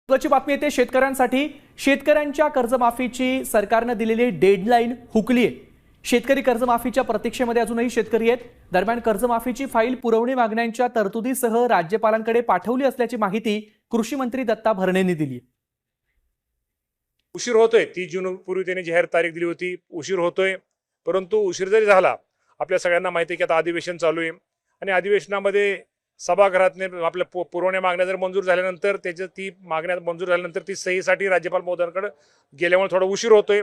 महत्त्वाची बातमी येते शेतकऱ्यांसाठी। शेतकऱ्यांच्या कर्जमाफीची सरकारने दिलेली डेडलाईन हुकली आहे। शेतकरी कर्जमाफीच्या प्रतीक्षेमध्ये अजूनही शेतकरी आहेत। दरम्यान कर्जमाफीची फाईल पुरवणी मागण्यांच्या तरतुदीसह राज्यपालांकडे पाठवली असल्याची माहिती कृषी मंत्री दत्ता भरणेंनी दिली आहे। उशीर होतोय, 30 जून पूर्वी त्यांनी जाहीर तारीख दिली होती, उशीर होतोय। परंतु उशीर जरी झाला, आपल्या सगळ्यांना माहिती आहे की आता अधिवेशन चालू आहे आणि अधिवेशनामध्ये सभागृहातने आपल्या पुरवण्या मागण्या जर मंजूर झाल्यानंतर त्याची ती मागण्या मंजूर झाल्यानंतर ती सहीसाठी राज्यपाल महोदयांकडे गेल्यामुळे थोडा उशीर होतोय।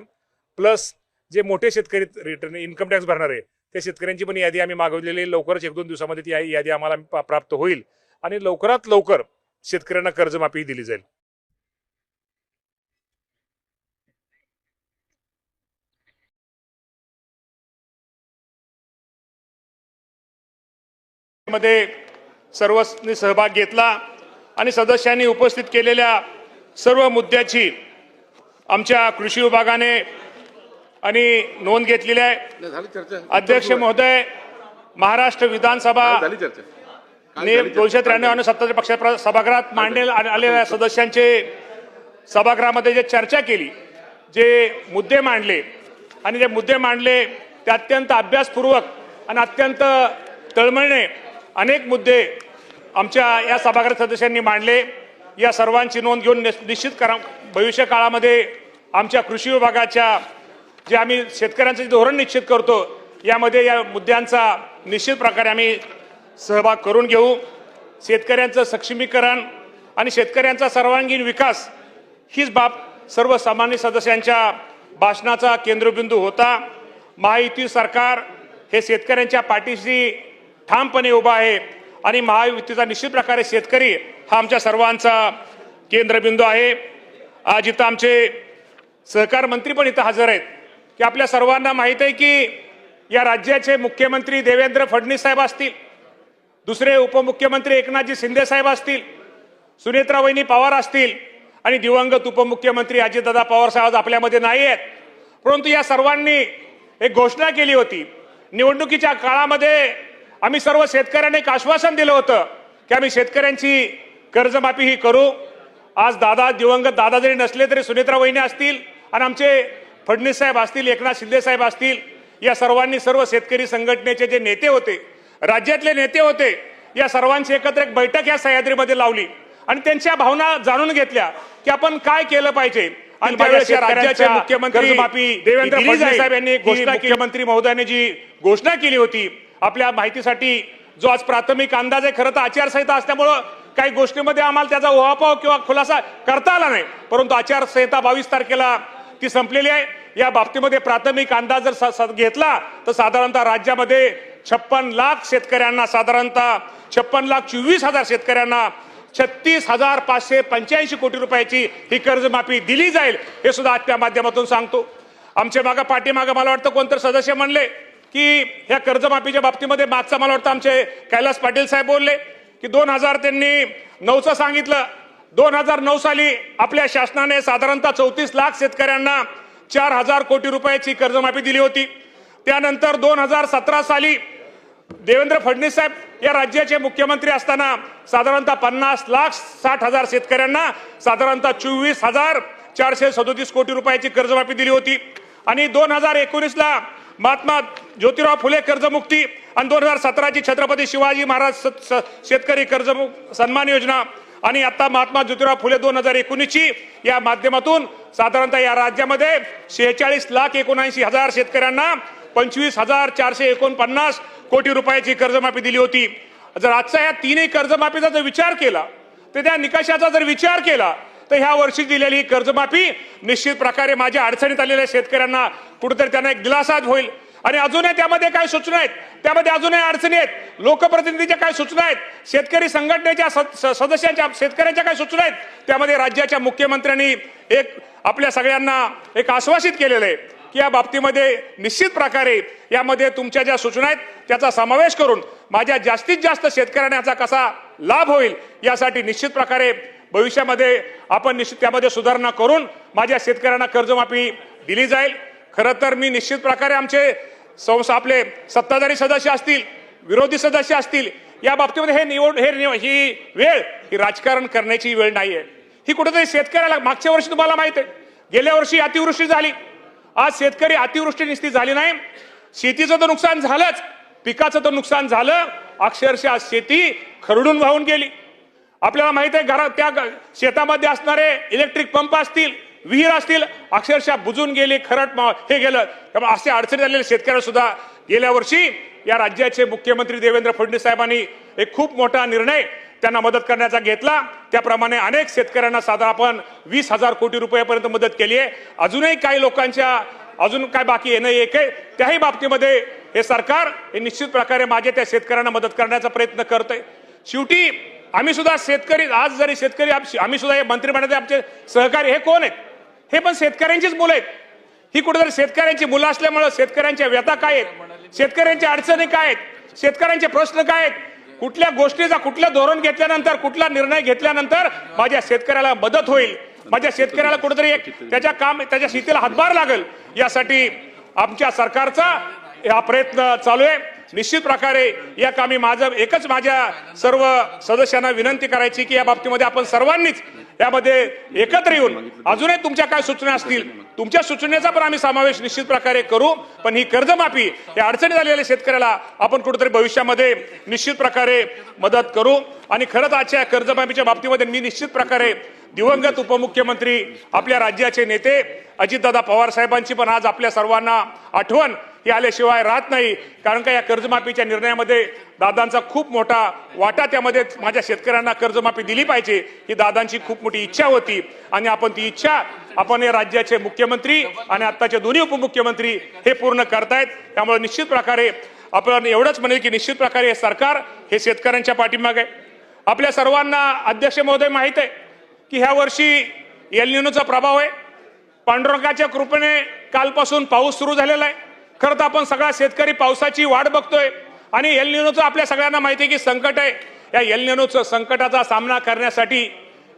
प्लस जे मोठे शेतकरी रिटर्न इन्कम टॅक्स भरणार आहे त्या शेतकऱ्यांची पण यादी आम्ही मागवलेली, लवकरच 1-2 दिवसामध्ये ती यादी आम्हाला प्राप्त होईल आणि लवकरात लवकर शेतकऱ्यांना कर्जमाफी दिली जाईल। मध्ये सर्वांनी सहभाग घेतला आणि सदस्यांनी उपस्थित केलेल्या सर्व मुद्द्याची आमच्या कृषी विभागाने आणि नोंद घेतलेली आहे। अध्यक्ष महोदय, महाराष्ट्र विधानसभा ने 293 आणि 77 पक्ष सभागृहात मांडण्यात आलेल्या सदस्यांचे सभागृहामध्ये जे चर्चा केली, जे मुद्दे मांडले आणि जे मुद्दे मांडले ते अत्यंत अभ्यासपूर्वक आणि अत्यंत तळमळीने अनेक मुद्दे आमच्या या सभागृह सदस्यांनी मांडले। या सर्वांची नोंद घेऊन निश्चित भविष्य काळामध्ये आमच्या कृषी विभागाच्या जे आम्ही शेतकऱ्यांचे धोरण निश्चित करतो यामध्ये या मुद्द्यांचा निश्चित प्रकारे आम्ही सहभाग करून घेऊ। शेतकऱ्यांचं सक्षमीकरण आणि शेतकऱ्यांचा सर्वांगीण विकास हीच बाब सर्व सामान्य सदस्यांच्या भाषणाचा केंद्रबिंदू होता। महायुती सरकार हे शेतकऱ्यांच्या पाठीशी ठामपणे उभा आहे आणि महायुतीचा निश्चित प्रकारे शेतकरी हा आमच्या सर्वांचा केंद्रबिंदू आहे। आज इथं आमचे सहकार मंत्री पण इथं हजर आहेत की आपल्या सर्वांना माहित आहे की या राज्याचे मुख्यमंत्री देवेंद्र फडणवीस साहेब असतील, दुसरे उपमुख्यमंत्री एकनाथजी शिंदे साहेब असतील, सुनेत्रा वहिनी पवार असतील आणि दिवंगत उपमुख्यमंत्री अजितदादा पवार साहेब आपल्यामध्ये नाही आहेत। परंतु या सर्वांनी एक घोषणा केली होती, निवडणुकीच्या काळामध्ये आम्ही सर्व शेतकऱ्यांना एक आश्वासन दिलं होतं की आम्ही शेतकऱ्यांची कर्जमाफी ही करू। आज दिवंगत दादा जरी नसले तरी सुनेत्रा वहिनी असतील आणि आमचे फडणवीस साहेब असतील, एकनाथ शिंदे साहेब असतील, या सर्वांनी सर्व शेतकरी संघटनेचे जे नेते होते, राज्यातले नेते होते, या सर्वांची एकत्र एक बैठक या सह्याद्रीमध्ये लावली आणि त्यांच्या भावना जाणून घेतल्या की आपण काय केलं पाहिजे। आणि त्यावेळेस राज्याचे मुख्यमंत्री देवेंद्र फडणवीस साहेब यांनी मुख्यमंत्री महोदयाने जी घोषणा केली होती, आपल्या माहितीसाठी जो आज प्राथमिक अंदाज आहे, खरं तर आचारसंहिता असल्यामुळं काही गोष्टीमध्ये आम्हाला त्याचा उहापोह किंवा खुलासा करता आला नाही, परंतु आचारसंहिता 22 तारखेला ती संपलेली आहे। या बाबतीमध्ये प्राथमिक अंदाज जर घेतला तर साधारणतः राज्यामध्ये 56 लाख शेतकऱ्यांना, साधारणतः 56,24,000 शेतकऱ्यांना 36,585 कोटी रुपयाची ही कर्जमाफी दिली जाईल, हे सुद्धा आजच्या माध्यमातून सांगतो। आमच्या पाठीमागं मला वाटतं कोणतरी सदस्य म्हणले की ह्या कर्जमाफीच्या बाबतीमध्ये मागचा मला वाटतं आमचे कैलास पाटील साहेब बोलले की 2000 त्यांनी 9चं सांगितलं। 2009 साली आपल्या शासनाने साधारणतः 34 लाख शेतकऱ्यांना 4,000 कोटी रुपयाची कर्जमाफी दिली होती। त्यानंतर 2017 साली देवेंद्र फडणवीस साहेब या राज्याचे मुख्यमंत्री असताना साधारणतः 50,60,000 शेतकऱ्यांना साधारणतः 24,437 कोटी रुपयाची कर्जमाफी दिली होती। आणि 2019ला महात्मा ज्योतिराव फुले कर्जमुक्ती आणि 2017ची छत्रपती शिवाजी महाराज शेतकरी कर्ज सन्मान योजना आणि आता महात्मा ज्योतिराव फुले 2019ची या माध्यमातून साधारणतः या राज्यामध्ये 46,79,000 शेतकऱ्यांना 25,449 कोटी रुपयाची कर्जमाफी दिली होती। जर आजचा या तीनही कर्जमाफीचा जर विचार केला, तर त्या निकषाचा जर विचार केला तर ह्या वर्षी दिलेली कर्जमाफी निश्चित प्रकारे माझ्या अडचणीत आलेल्या शेतकऱ्यांना कुठेतरी त्यांना एक दिलासा होईल। आणि अजूनही त्यामध्ये काय सूचना आहेत, त्यामध्ये अजूनही अडचणी आहेत, लोकप्रतिनिधीच्या काय सूचना आहेत, शेतकरी संघटनेच्या सदस्यांच्या शेतकऱ्यांच्या काय सूचना आहेत, त्यामध्ये राज्याच्या मुख्यमंत्र्यांनी एक आपल्या सगळ्यांना एक आश्वासित केलेलं आहे की या बाबतीमध्ये निश्चित प्रकारे यामध्ये तुमच्या ज्या सूचना आहेत त्याचा समावेश करून माझ्या जास्तीत जास्त शेतकऱ्यांना याचा कसा लाभ होईल यासाठी निश्चित प्रकारे भविष्यामध्ये आपण निश्चित त्यामध्ये सुधारणा करून माझ्या शेतकऱ्यांना कर्जमाफी दिली जाईल। खरं तर मी निश्चित प्रकारे आमचे आपले सत्ताधारी सदस्य असतील, विरोधी सदस्य असतील, या बाबतीमध्ये ही वेळ ही राजकारण करण्याची वेळ नाहीये। ही कुठेतरी शेतकऱ्याला मागच्या वर्षी तुम्हाला माहित आहे गेल्या वर्षी अतिवृष्टी झाली. आज शेतकरी अतिवृष्टी नुसती झाली नाही, शेतीचं तर नुकसान झालंच, पिकाचं तर नुकसान झालं. अक्षरशः शेती खरडून वाहून गेली. आपल्याला माहित आहे घरात त्या शेतामध्ये असणारे इलेक्ट्रिक पंप असतील, विहीर असतील, अक्षरशः बुजून गेले, हे गेलं. त्यामुळे असे अडचणी झालेले शेतकऱ्याला सुद्धा गेल्या वर्षी या राज्याचे मुख्यमंत्री देवेंद्र फडणवीस साहेबांनी एक खूप मोठा निर्णय त्यांना मदत करण्याचा घेतला. त्याप्रमाणे अनेक शेतकऱ्यांना साधा आपण 20,000 कोटी रुपयापर्यंत मदत केली आहे. अजूनही काही लोकांच्या अजून काय बाकी येणं एक आहे, त्याही बाबतीमध्ये हे सरकार हे निश्चित प्रकारे माझ्या त्या शेतकऱ्यांना मदत करण्याचा प्रयत्न करतोय. शेवटी आम्ही सुद्धा शेतकरी, आज जरी शेतकरी आम्ही सुद्धा हे मंत्रिमंडळाचे आमचे सहकारी हे कोण आहेत? हे पण शेतकऱ्यांचीच मुलं आहेत. ही कुठेतरी शेतकऱ्यांची मुलं असल्यामुळे शेतकऱ्यांच्या व्यथा काय आहेत, शेतकऱ्यांच्या अडचणी काय आहेत, शेतकऱ्यांचे प्रश्न काय आहेत, कुठल्या गोष्टीचा कुठलं धोरण घेतल्यानंतर कुठला निर्णय घेतल्यानंतर माझ्या शेतकऱ्याला मदत होईल, माझ्या शेतकऱ्याला कुठेतरी त्याच्या शेतीला हातभार लागेल, यासाठी आमच्या सरकारचा हा प्रयत्न चालू आहे. निश्चित प्रकारे या कामी माझ्या सर्व सदस्यांना विनंती करायची की या बाबतीमध्ये आपण सर्वांनीच यामध्ये एकत्र येऊन अजूनही तुमच्या काय सूचना असतील तुमच्या सूचनेचा पण आम्ही समावेश निश्चित प्रकारे करू. पण ही कर्जमाफी या अडचणी झालेल्या शेतकऱ्याला आपण कुठेतरी भविष्यामध्ये निश्चित प्रकारे मदत करू. आणि खरंच आजच्या कर्जमाफीच्या बाबतीमध्ये मी निश्चित प्रकारे दिवंगत उपमुख्यमंत्री आपल्या राज्याचे नेते अजितदादा पवार साहेबांची पण आज आपल्या सर्वांना आठवण ही आल्याशिवाय राहत नाही. कारण का या कर्जमाफीच्या निर्णयामध्ये दादांचा खूप मोठा वाटा, त्यामध्ये माझ्या शेतकऱ्यांना कर्जमाफी दिली पाहिजे ही दादांची खूप मोठी इच्छा होती. आणि आपण ती इच्छा आपण हे राज्याचे मुख्यमंत्री आणि आत्ताचे दोन्ही उपमुख्यमंत्री हे पूर्ण करतायत. त्यामुळे निश्चित प्रकारे आपण एवढंच म्हणेल की निश्चित प्रकारे हे सरकार हे शेतकऱ्यांच्या पाठीमागे आहे. आपल्या सर्वांना अध्यक्ष महोदय माहित आहे की ह्या वर्षी एल निनोचा प्रभाव आहे. पांडुरंगाच्या कृपेने कालपासून पाऊस सुरू झालेला आहे. खरं तर आपण सगळा शेतकरी पावसाची वाट बघतोय आणि एल निनोचं आपल्या सगळ्यांना माहिती आहे की संकट आहे. या एल निनोचं संकटाचा सामना करण्यासाठी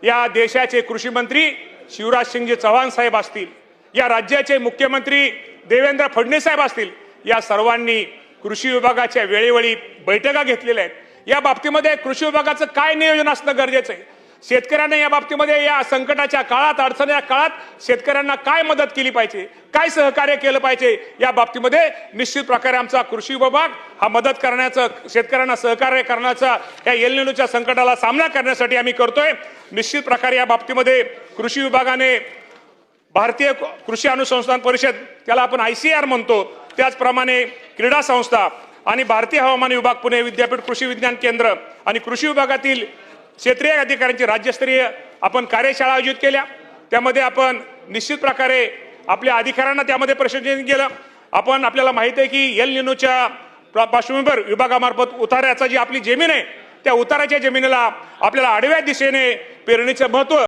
या देशाचे कृषी मंत्री शिवराजसिंगजी चौहान साहेब असतील, या राज्याचे मुख्यमंत्री देवेंद्र फडणवीस साहेब असतील, या सर्वांनी कृषी विभागाच्या वेळोवेळी बैठका घेतलेल्या आहेत. या बाबतीमध्ये कृषी विभागाचं काय नियोजन असणं गरजेचं आहे, शेतकऱ्यांना या बाबतीमध्ये या संकटाच्या काळात अडचणीच्या काळात शेतकऱ्यांना काय मदत केली पाहिजे, काय सहकार्य केलं पाहिजे, या बाबतीमध्ये निश्चित प्रकारे आमचा कृषी विभाग हा मदत करण्याचं, शेतकऱ्यांना सहकार्य करण्याचा या एल निनोच्या संकटाला सामना करण्यासाठी आम्ही करतोय. निश्चित प्रकारे या बाबतीमध्ये कृषी विभागाने भारतीय कृषी अनुसंधान परिषद, त्याला आपण ICAR म्हणतो, त्याचप्रमाणे क्रीडा संस्था आणि भारतीय हवामान विभाग, पुणे विद्यापीठ कृषी विज्ञान केंद्र आणि कृषी विभागातील क्षेत्रीय अधिकाऱ्यांची राज्यस्तरीय आपण कार्यशाळा आयोजित केल्या. त्यामध्ये आपण निश्चित प्रकारे आपल्या अधिकाऱ्यांना त्यामध्ये प्रशिक्षण केलं. आपल्याला माहिती आहे की एल निनोच्या पार्श्वभूमीवर विभागामार्फत उतार्याचा जी आपली जमीन आहे त्या उताराच्या जमिनीला आपल्याला आडव्या दिशेने पेरणीचं महत्त्व